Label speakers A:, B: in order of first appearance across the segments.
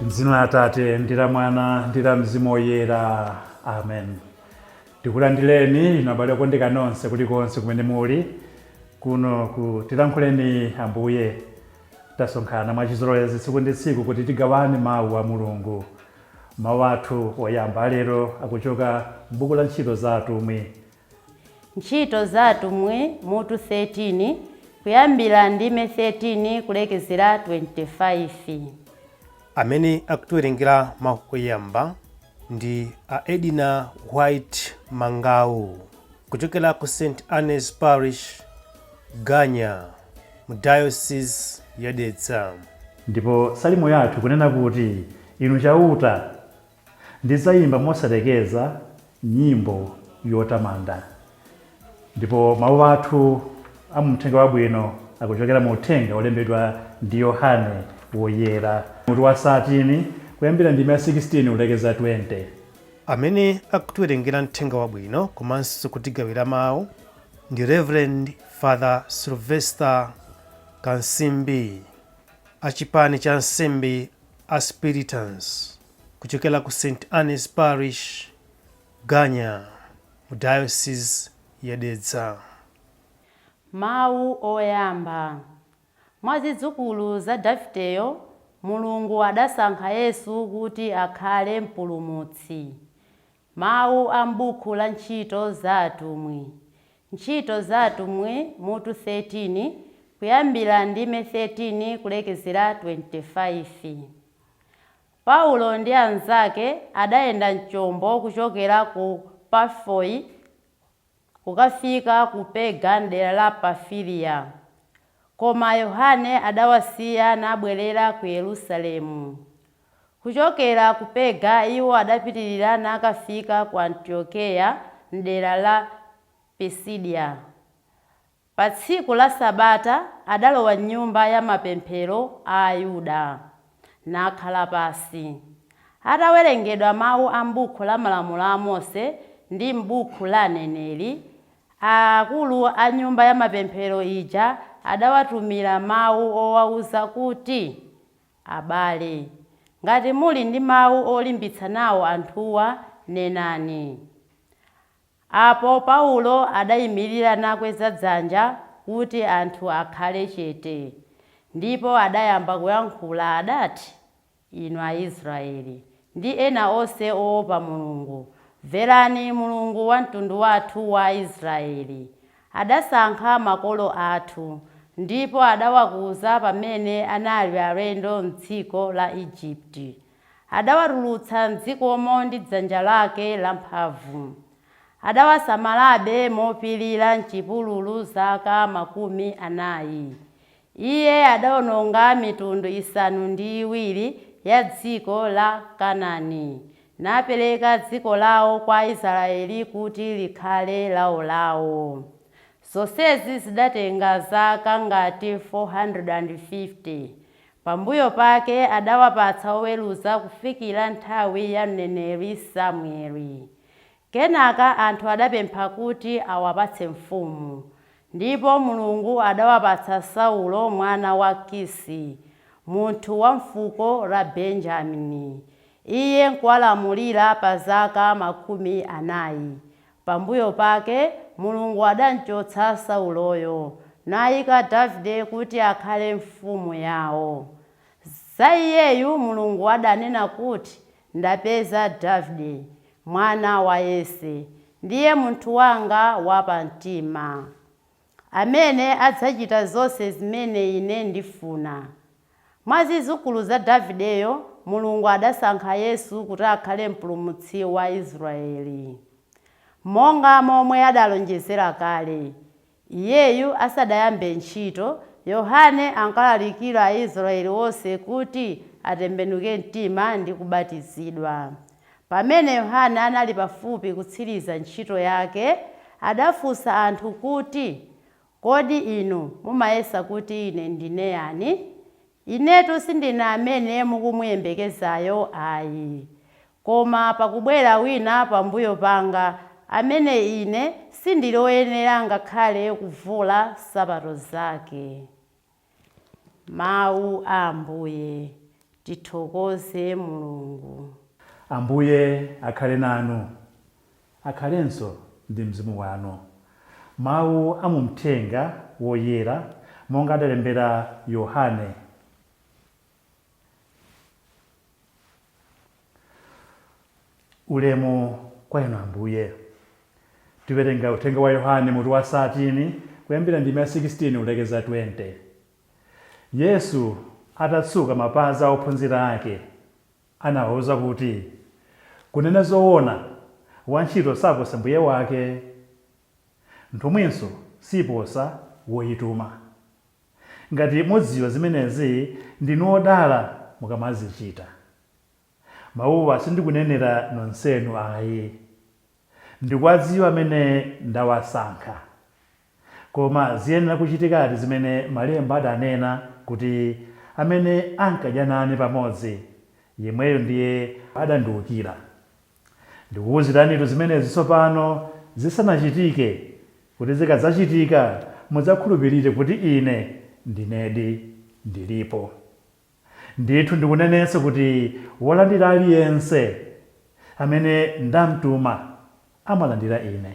A: M'dzina la Atate ndi la Mwana ndi la Mzimu Woyera. Amen. Tikulandireni inu abale okondeka nonse kulikonse kumene muli kuno ku Tilankhuleni Ambuye. Tasonkhana mwachizolowezi tsiku ndi tsiku kuti tigawane mawu a Mulungu. Mawu athu oyamba lero akuchoka m'buku la Ntchito za Atumwi.
B: Ntchito za Atumwi mutu 13 kuyambira ndime 13 kulekezera 25.
C: Amene akutiwerengera mawu oyamba ndi a Edina White Mangau kuchokera ku St. Anne's Parish, Ganya, mu Diocese ya Dedza.
A: Ndipo salimo yathu kunena kuti inu chauta ndidzayimba mosalekeza nyimbo yotamanda. Ndipo mawu athu amuthenga wabwino akuchokera mu uthenga olembedwa ndi Yohane Woyera mutu wa 13 kuyambira ndime 16 kulekeza 20.
C: Amene akutiwerengera mthenga wabwino komanso kutigawira mawu ndi Reverend Father Sylvester Kansimbi achipani cha nsembe a Spiritans kuchokera ku St. Anne's Parish, Ganya, mu Diocese ya Dedza.
B: Mawu oyamba. Mwa zidzukulu za Davideyo, Mulungu adasankha Yesu kuti akhale mpulumutsi. Mawu a m'buku la Ntchito za Atumwi. Ntchito za Atumwi mutu 13 kuyambira ndime 13 kulekezera 25. Paulo ndi anzake adayenda mchombo kuchokera ku Pafoi kukafika ku Perga dera la Pafilia. Koma Yohane adawasiya nabwerera ku Yerusalemu. Kuchokera ku Perga iwo adapitirira nakafika ku Antiokeya dera la Pisidia. Pa tsiku la Sabata adalowa nyumba ya mapemphero a Ayuda nakhala pasi. Atawerengedwa mawu a m'buku la Malamulo a Mose ndi m'buku la Aneneri, akulu a nyumba ya mapemphero ija adawatumira mawu owauza kuti, abale, ngati muli ndi mawu olimbitsa nawo anthuwa nenani. Apo Paulo adayimirira nakweza dzanja kuti anthu akhale chete. Ndipo adayamba kuyankhula adati, inu Aisraeli ndi ena onse oopa Mulungu, mverani Mulungu wa mtundu wathu wa Israeli. Adasankha makolo athu ndipo adawakuza pamene anali alendo m'dziko la Igupti. Adawatulutsa m'dzikomo ndi dzanja lake lamphamvu. Adawasamalabe mopirira m'chipululu zaka 40. Iye adawononga mitundu 7 ya dziko la Kanaani, napereka dziko lawo kwa Israeli kuti likhale lawo. Zonsezi zidatenga zaka ngati 450. Pambuyo pake adawapatsa oweruza kufikira nthawi ya mneneri Samueli. Kenaka anthu adapempha kuti awapatse mfumu. Ndipo Mulungu adawapatsa Saulo mwana wa Kisi, munthu wa mfuko la Benjamini. Iye nkuwalamulira pa zaka 40. Pambuyo pake Mulungu adanchotsa Sauloyo nayika Davide kuti akhale mfumu yawo. Za iyeyu Mulungu adanena kuti, ndapeza Davide mwana wa Yese, ndiye munthu wanga wapamtima, amene adzachita zonse zimene ine ndifuna. Mwa zidzukulu za Davideyo Mulungu adasankha Yesu kuti akhale mpulumutsi wa Israeli. Monga momwe adalonjezera kale, iyeyu asadayambe ntchito Yohane ankalalikira Aisraeli onse kuti atembenuke mtima ndi kubatizidwa. Pamene Yohane anali pafupi kutsiriza ntchito yake, adafunsa anthu kuti, kodi inu mumayesa kuti ine ndine yani? Inetu sindine amene mukumuyembekezayo ayi. Koma pakubwera wina pambuyo panga, amene ine sindili woyenera ngakhale kuvula nsapato zake. Mawu a Ambuye. Tithokoze Mulungu.
A: Ambuye akhale nanu, akhalenso ndi mzimu wanu. Mawu a mumthenga woyera monga adalembera Yohane. Ulemu kwa inu Ambuye. Tiwerenga uthenga wa Yohane mutu wa 13 kuyambira ndime ya 16 kulekeza 20. Yesu atatsuka mapazi a ophunzira ake, anawawuza kuti, kunena zoona, wantchito saposa mbuye wake, nthumwinso siposa woyituma. Ngati mudziwa zimenezi, ndinu odala mukamazichita. Mawuwa sindikunenera nonsenu ayi, ndikuwadziwa amene ndawasankha. Koma ziyenera kuchitikadi zimene malemba adanena kuti amene ankadya nane pamodzi, yemweyo ndiye adandiwukira. Ndikuwuziranitu zimenezi tsopano zisanachitike, kuti zikadzachitika mudzakhulupirire kuti ine ndinedi ndilipo. Ndithu ndikunenetsa kuti wolandira aliyense amene ndamtuma amalandira ine,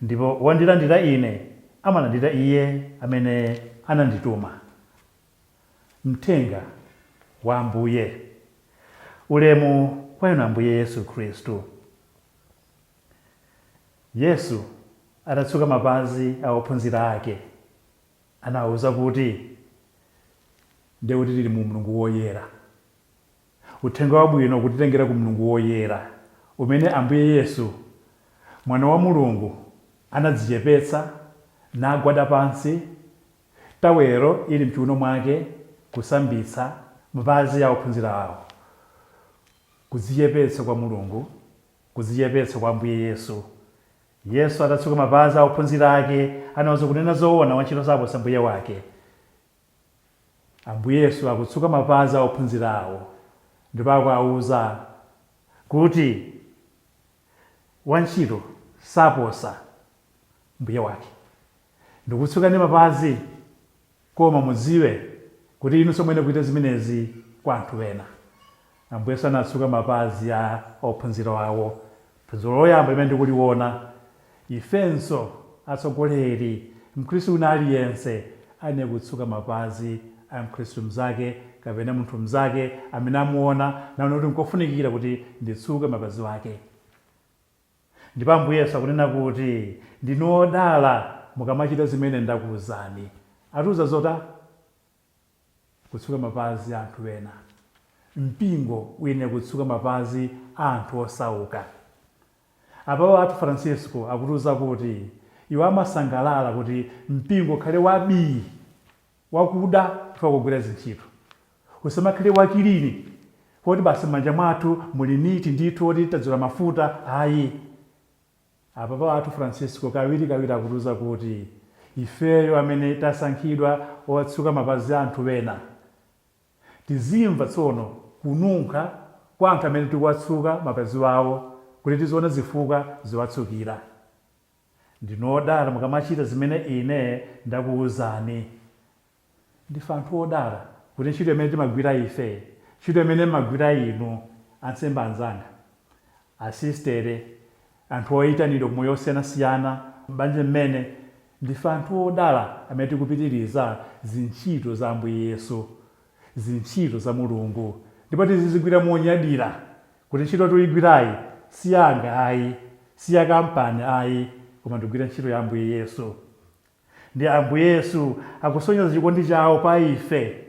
A: ndipo wandilandira ine amalandira iye amene anandituma. Mthenga wa Ambuye. Ulemu kwa inu Ambuye Yesu Khristu. Yesu atatsuka mapazi a ophunzira ake, anawuza kuti ndiye kuti tili mu Mulungu woyera. Uthenga wabwino kutitengera ku Mulungu woyera, umene Ambuye Yesu, mwana wa Mulungu, anadzichepetsa nagwada pansi, tawero ili mchiuno mwake, kusambitsa mapazi a ophunzira awo. Kudzichepetsa kwa Mulungu, kudzichepetsa kwa Ambuye Yesu. Yesu atatsuka mapazi a ophunzira ake, anawuza kunena zoona wantchito saposa mbuye wake. Ambuye Yesu akutsuka mapazi a ophunzira awo, ndipo akuwawuza kuti wantchito saposa mbuye wake. Ndikutsukani mapazi, koma mudziwe kuti inunso mwene kuita zimenezi kwa anthu ena. Ambuye Yesu anatsuka mapazi a ophunzira awo. Phunziro loyamba limene ndikuliona, ifenso atsogoleri, Mkhristu una aliyense ane kutsuka mapazi a Mkhristu mzake kapena munthu mzake amene amuona naona kuti nkofunikira kuti nditsuke mapazi wake. Ndipo Ambuye Yesu akunena kuti ndinu odala mukamachita zimene ndakuwuzani. Atiwuza zota kutsuka mapazi a anthu ena. Mpingo uyenera kutsuka mapazi a anthu osauka. Apapo atu Francisco akutiwuza kuti iwo amasangalala kuti mpingo ukhale wabii, wakuda kugwira zintchito. Usamakhale wakilini, kuti basi m'manja mwathu muli niti ndithu oti tadzula mafuta ayi. Apapo atu Francisco kawiri akutiwuza kuti ifeyo amene tasankhidwa otsuka mapazi a anthu ena, tizimva tsono kununkha kwa anthu amene tikuwatsuka mapazi wawo, kuti tiziona zifukwa ziwatsukira. Ndinu odala mukamachita zimene ine ndakuwuzani. Ndife anthu odala kuti ntchito imene timagwira ife, ntchito imene mumagwira inu, ansembe anzanga, asistere, anthu oyitanidwa kumoyo osiyanasiyana, m'banja mmene, ndife anthu odala amene tikupitiriza zintchito za Ambuye Yesu, zintchito za Mulungu, ndipo tizizigwira monyadira kuti ntchito tuyigwirayi si yanga ayi, si ya kampani ayi, koma tigwira ntchito ya Ambuye Yesu. Ndi Ambuye Yesu akusonyeza chikondi chawo pa ife,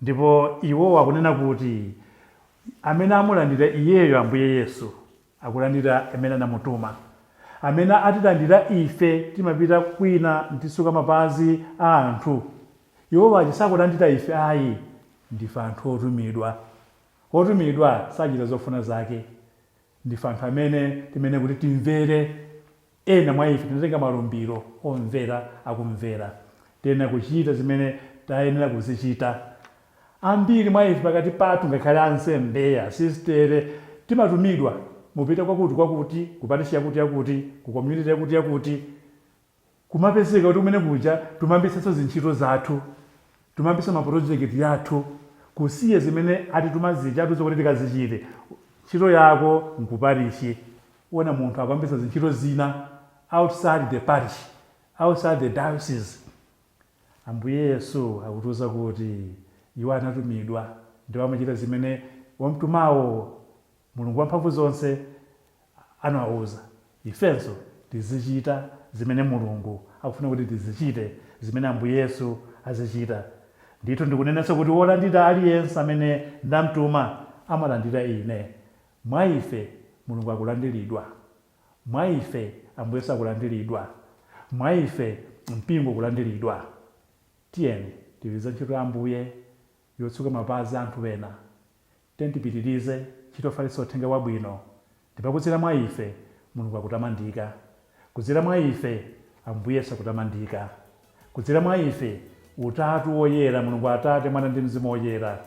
A: ndipo iwo akunena kuti amene amulandira iyeyo Ambuye Yesu akulandira amene anamutuma. Amene atilandira ife timapita kwina ntisuka mapazi a anthu iwo aja sakulandira ife ayi, ndife anthu otumidwa. Otumidwa sachita zofuna zake, ndife anthu amene timene kuti timvere. Ena mwa ife tinatenga malumbiro omvera akumvera, tena kuchita zimene tayenera kuzichita. Ambiri mwa ife pakati pathu ngakhale ansembe, asistere, timatumidwa mupita kwakuti kupatisi yakuti ku community yakuti kumapezeka kuti kumene kuja tumambisenso zintchito zathu, tumambisa maprojekiti yathu, kusiye zimene atitumazicha atuzokuti tikazichite. Ntchito yako nkuparishi. Wona munthu akuyambisa zintchito zina outside the parish, outside the diocese. Ambuye Yesu akutiuza kuti iwo anatumidwa ndipo amachita zimene wamtumawo Mulungu wamphamvu zonse anawauza. Ifenso tizichita zimene Mulungu akufuna kuti tizichite, zimene Ambuye Yesu azichita. Ndithu ndikunenetsa kuti wolandira aliyense amene ndamtuma amalandira ine. Mwa ife Mulungu akulandiridwa, mwa ife Ambuye Yesu akulandiridwa, mwa ife mpingo kulandiridwa. Tiyeni tipitirize ntchito ya Ambuye yotsuka mapazi anthu ena. Tiyeni tipitirize ntchito yofalitsa uthenga wabwino, ndipo kudzera mwa ife Mulungu akutamandika, kudzera mwa ife Ambuye Yesu akutamandika, kudzera mwa ife utatu woyera, Mulungu Atate, Mwana ndi Mzimu Woyera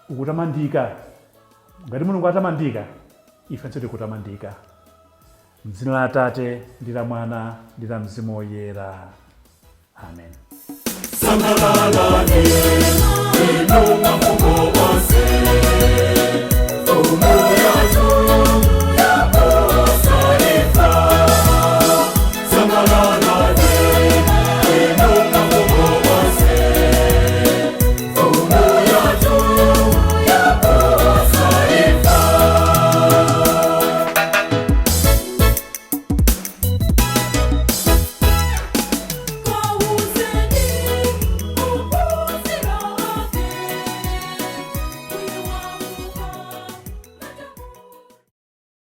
A: ukutamandika. Ngati Mulungu atamandika, ifenso tikutamandika. M'dzina la Atate ndi la Mwana ndi la Mzimu Woyera. Amen.